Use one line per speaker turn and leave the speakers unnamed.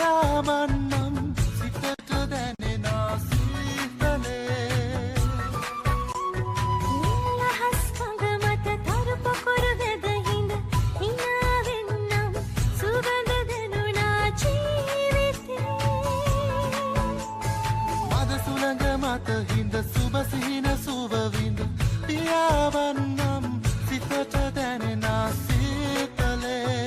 පියාවන්නම් සිතට දැනෙනා සීතලේ
නිලහස් කඳ මත තරු පොකුරු වෙද හිඳ හිනාවෙන්නම් සුගඳ දෙනුනා ජීවිතේ
මද සුළඟ මත හිඳ සුබ සිහින සුව විඳ පියාවන්නම් සිතට දැනෙනා සීතලේ